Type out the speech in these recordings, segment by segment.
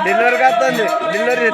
delivery కాస్తుంది delivery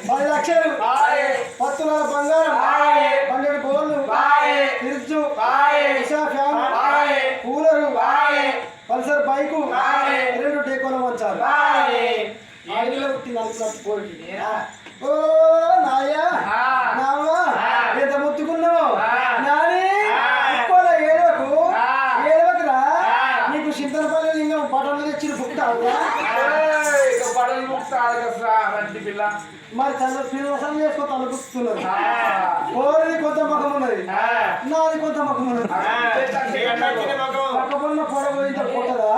పది లక్షలు పత్తుల బంగారం 12 గోళ్ళు ఫ్రిడ్జ్ కూలరు పల్సర్ బైకు 2 డేకోల మంచాలు ఓ నాయా నావా ఎంత ముత్తుకున్నావు నాని ఏడవకురా నీకు చింతనపల్లి లింగం పటంలో తెచ్చిన పుట్టావురా మరి పిల్లలు చేసుకో తలపుస్తున్నారు కోరిది కొంత ముఖం ఉన్నది నాది కొంత ముఖం ఉన్నది పక్కపన్న పొడబోయింత పుట్టదా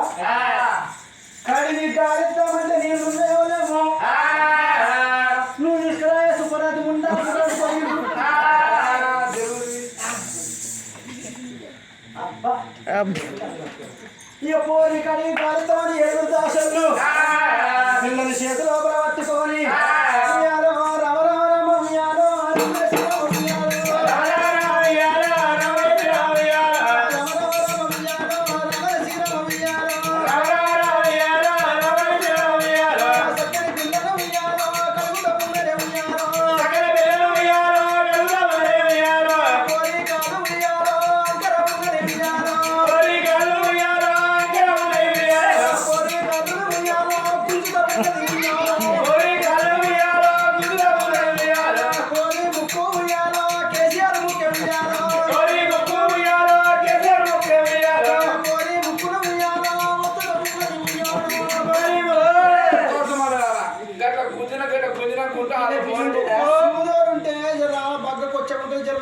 కడిగి గాలిద్దామంటే నీళ్ళు లేవలేమో నువ్వు తీసుకురా సుపరాతి ఉండా అబ్బా ఇక పోరి కడిగి గాలిద్దామని 7 దాసలు పిల్లల చేతులు పట్టుకొని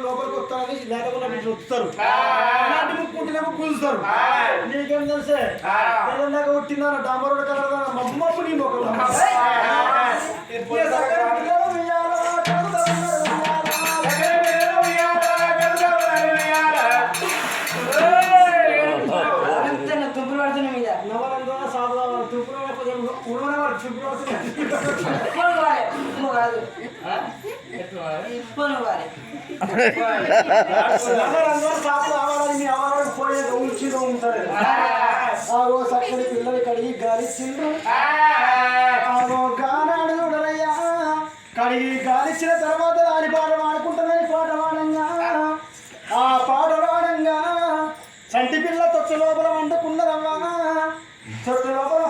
లోపలికి వస్తారని లేకుండా చూస్తారు ముక్కుంటేనేమో కూలుస్తారు నీకేం తెలిసే తెలంగాణ పుట్టినారు డాంబరోడు కలర్ మమ్మప్పు నీ మొక్కలు చక్కని పిల్లలు కడిగి గాలిచ్చిండ్రు గానాడు చూడరయ్యా కడిగి గాలిచ్చిన తర్వాత దాని పాట పాడుకుంటుందని పాట పాడంగా ఆ పాట పాడంగా చంటి పిల్ల తొచ్చు లోపల వండుకున్నదమ్మా తొట్టు లోపల